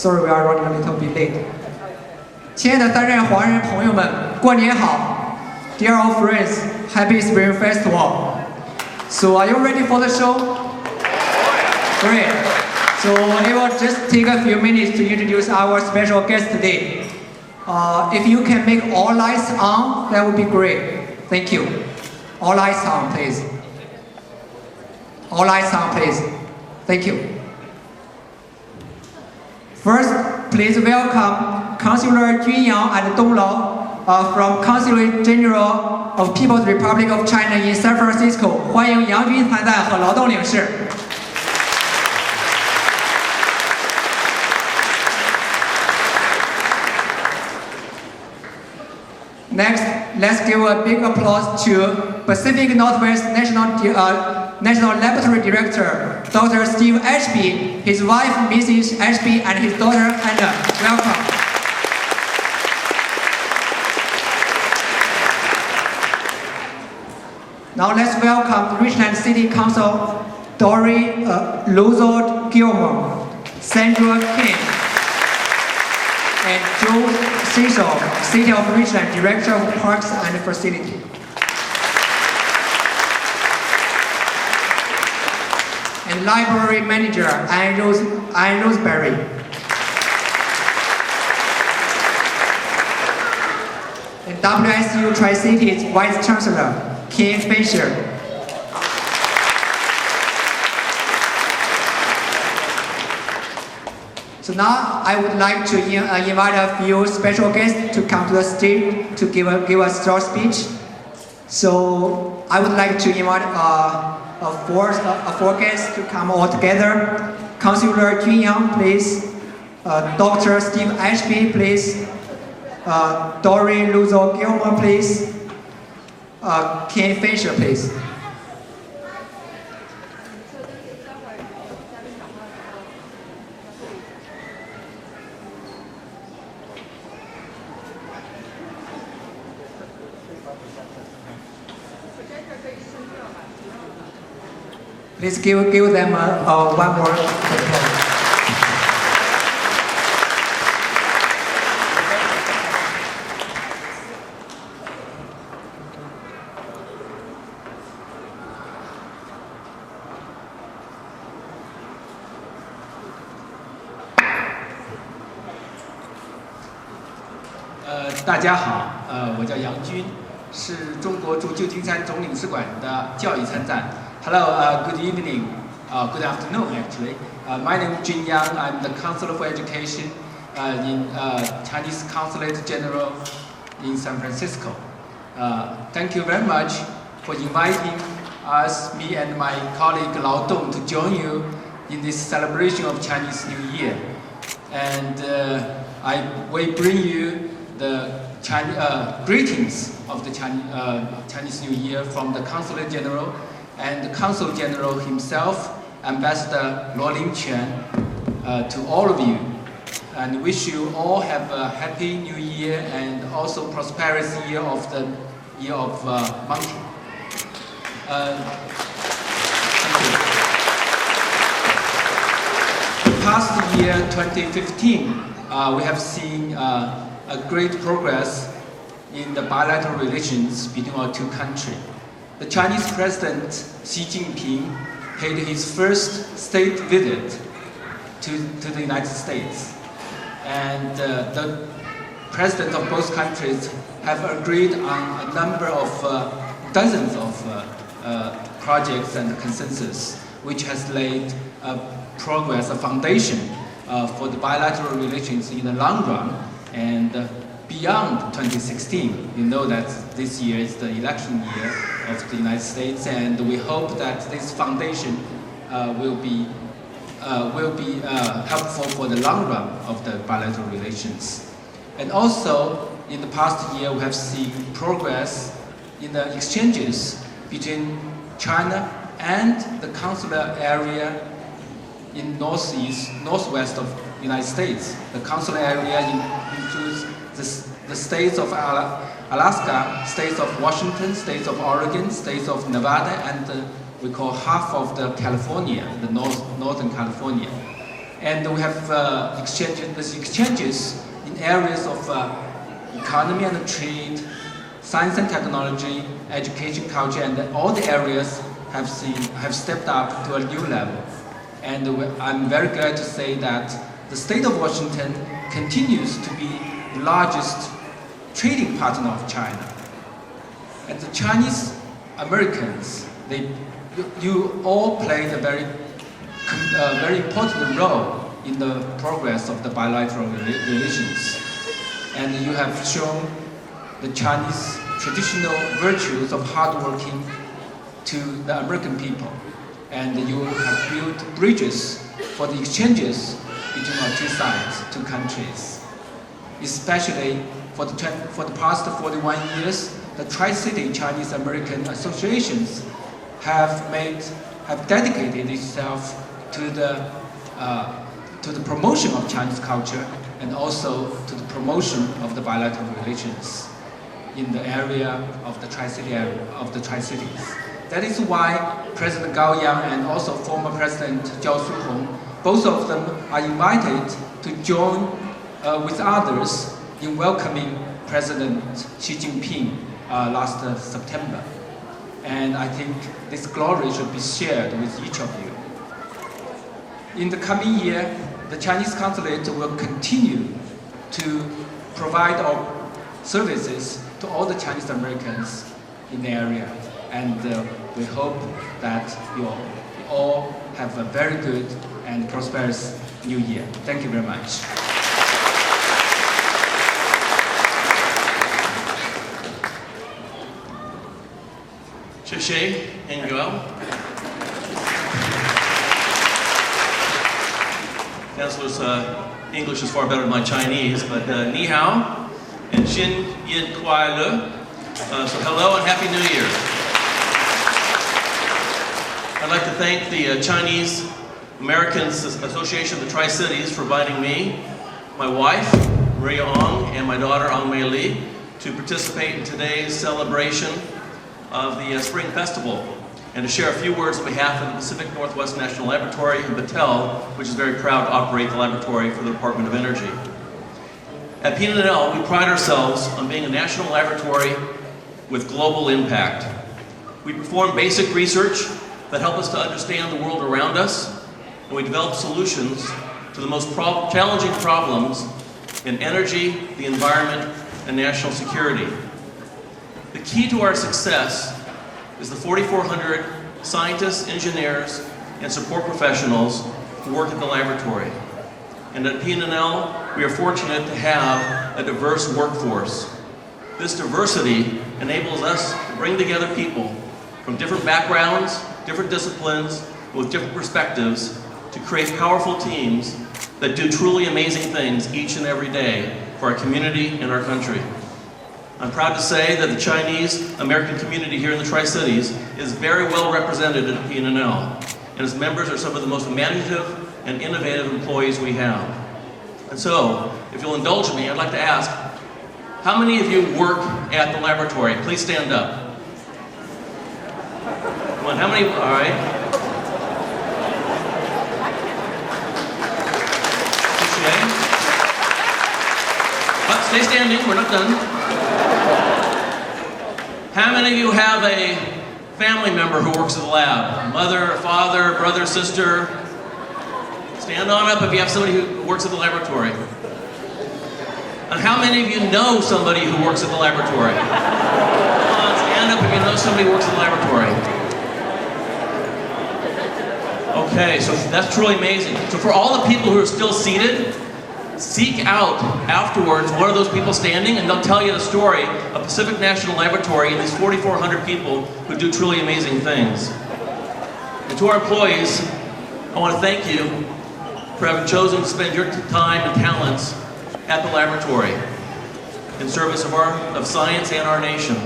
Sorry, we are running a little bit late. 亲爱的3任华人朋友们，过年好 ！Dear old friends, Happy Spring Festival. So, are you ready for the show? Great. So, it will just take a few minutes to introduce our special guest today. If you can make all lights on, that would be great. Thank you. All lights on, please. All lights on, please. Thank you. First, please welcome Consular Junyang and Donglao from Consulate General of People's Republic of China in San Francisco. 欢迎杨军参赞和劳动领事。Next, let's give a big applause to Pacific Northwest National Laboratory Director, Dr. Steve Ashby, his wife, Mrs. Ashby, and his daughter, Anna. Welcome. Now let's welcome Richland City Council, Dory Luzard Gilmore, Sandra King, and Joe Cecil, City of Richland, Director of Parks and Facility. And Library Manager, Anne Roseberry. And WSU Tri-Cities Vice Chancellor, Ken Fisher. So now I would like to invite a few special guests to come to the stage to give a short speech. So I would like to invite four guests to come all together. Consular Junyang, please. Dr. Steve Ashby, please. Dory Luzo Gilmore, please. Ken Fisher, please. Please give them one more applause. Hello, 大家好，我叫杨军，是中国驻旧金山总领事馆的教育参赞。Hello, good evening, good afternoon actually. My name is Jun Yang. I'm the Counselor for Education in Chinese Consulate General in San Francisco. Thank you very much for inviting us, me and my colleague Lao Dong, to join you in this celebration of Chinese New Year. And I will bring you the greetings of the Chinese New Year from the Consulate General and the Consul General himself, Ambassador Luo Lingquan, to all of you, and wish you all have a happy New Year and also prosperous year of the Year of Monkey. Thank you. The past year, 2015, we have seen a great progress in the bilateral relations between our two countries. The Chinese President Xi Jinping paid his first state visit to the United States, and the presidents of both countries have agreed on a number of dozens of projects and consensus, which has laid a foundation for the bilateral relations in the long run and beyond 2016. You know that this year is the election year of the United States, and we hope that this foundation will be helpful for the long run of the bilateral relations. And also, in the past year, we have seen progress in the exchanges between China and the consular area in northwest of the United States. The consular area includes the states of Alaska, states of Washington, states of Oregon, states of Nevada, and we call half of the California, the northern California. And we have exchanges in areas of economy and trade, science and technology, education, culture, and all the areas have stepped up to a new level. And I'm very glad to say that the state of Washington continues to be the largest trading partner of China. And the Chinese Americans, you all played a very important role in the progress of the bilateral relations. And you have shown the Chinese traditional virtues of hard working to the American people. And you have built bridges for the exchanges between our two sides, two countries. Especially for the past 41 years, the Tri-City Chinese American associations have dedicated itself to the promotion of Chinese culture and also to the promotion of the bilateral relations in the area of the Tri-Cities. That is why President Gao Yang and also former President Jiao Su-hong, both of them are invited to join with others in welcoming President Xi Jinping last September. And I think this glory should be shared with each of you. In the coming year, the Chinese consulate will continue to provide our services to all the Chinese Americans in the area. And we hope that you all have a very good and prosperous new year. Thank you very much. Sheshe and Joel. Chancellor's English is far better than my Chinese, but ni hao and xin yin kuai le. So hello and Happy New Year. I'd like to thank the Chinese Americans Association of the Tri-Cities for inviting me, my wife, Maria Ong, and my daughter, Ong Mei Li, to participate in today's celebration of the Spring Festival, and to share a few words on behalf of the Pacific Northwest National Laboratory and Battelle, which is very proud to operate the laboratory for the Department of Energy. At P&L, we pride ourselves on being a national laboratory with global impact. We perform basic research that help us to understand the world around us, and we develop solutions to the most challenging problems in energy, the environment, and national security. The key to our success is the 4,400 scientists, engineers, and support professionals who work at the laboratory. And at P&L, we are fortunate to have a diverse workforce. This diversity enables us to bring together people from different backgrounds, different disciplines, with different perspectives to create powerful teams that do truly amazing things each and every day for our community and our country. I'm proud to say that the Chinese American community here in the Tri-Cities is very well represented at P&L, and its members are some of the most imaginative and innovative employees we have. And so, if you'll indulge me, I'd like to ask, how many of you work at the laboratory? Please stand up. Come on, how many? All right. Stay standing, we're not done. How many of you have a family member who works at the lab? Mother, father, brother, sister? Stand on up if you have somebody who works at the laboratory. And how many of you know somebody who works at the laboratory? Come on, stand up if you know somebody who works at the laboratory. Okay, so that's truly amazing. So for all the people who are still seated, seek out afterwards one of those people standing, and they'll tell you the story of Pacific National Laboratory and these 4,400 people who do truly amazing things. And to our employees, I want to thank you for having chosen to spend your time and talents at the laboratory in service of science and our nation,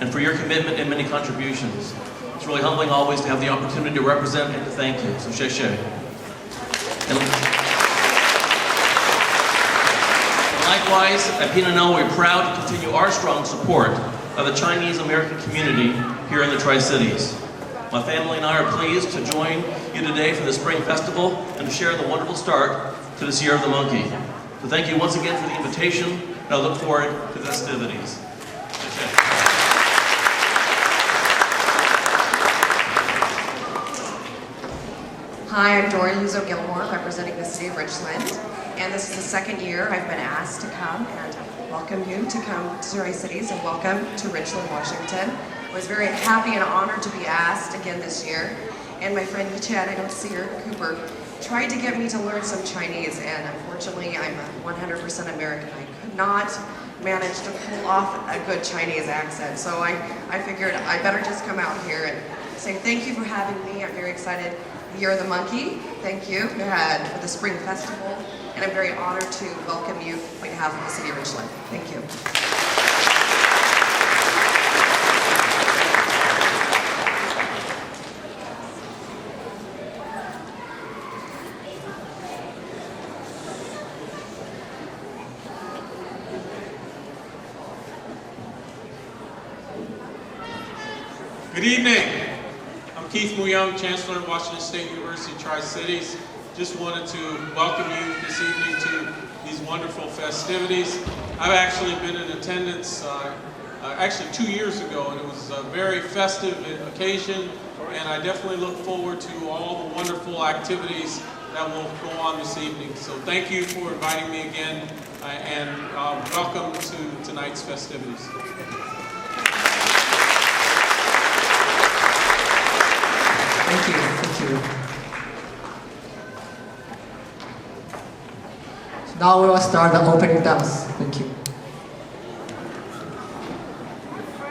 and for your commitment and many contributions. It's really humbling always to have the opportunity to represent and to thank you. So, xie xie. Likewise, at P&L, we're proud to continue our strong support of the Chinese American community here in the Tri-Cities. My family and I are pleased to join you today for the Spring Festival and to share the wonderful start to this Year of the Monkey. So thank you once again for the invitation, and I look forward to the festivities. Hi, I'm Dorian Luzo Gilmore, representing the City of Richland, and this is the second year I've been asked to come and welcome you to come to Tri-Cities and welcome to Richland, Washington. I was very happy and honored to be asked again this year, and my friend Chad, I don't see her, Cooper, tried to get me to learn some Chinese, and unfortunately I'm 100% American. I could not manage to pull off a good Chinese accent, so I figured I better just come out here and say thank you for having me. I'm very excited. Year of the Monkey, thank you for the Spring Festival, and I'm very honored to welcome you on behalf of the City of Richland. Thank you. Good evening. I'm Keith Muyung, Chancellor of Washington State University Tri-Cities. Just wanted to welcome you this evening to these wonderful festivities. I've actually been in attendance actually 2 years ago, and it was a very festive occasion, and I definitely look forward to all the wonderful activities that will go on this evening. So thank you for inviting me again, and welcome to tonight's festivities. Thank you, thank you. Now we will start the opening dance. Thank you.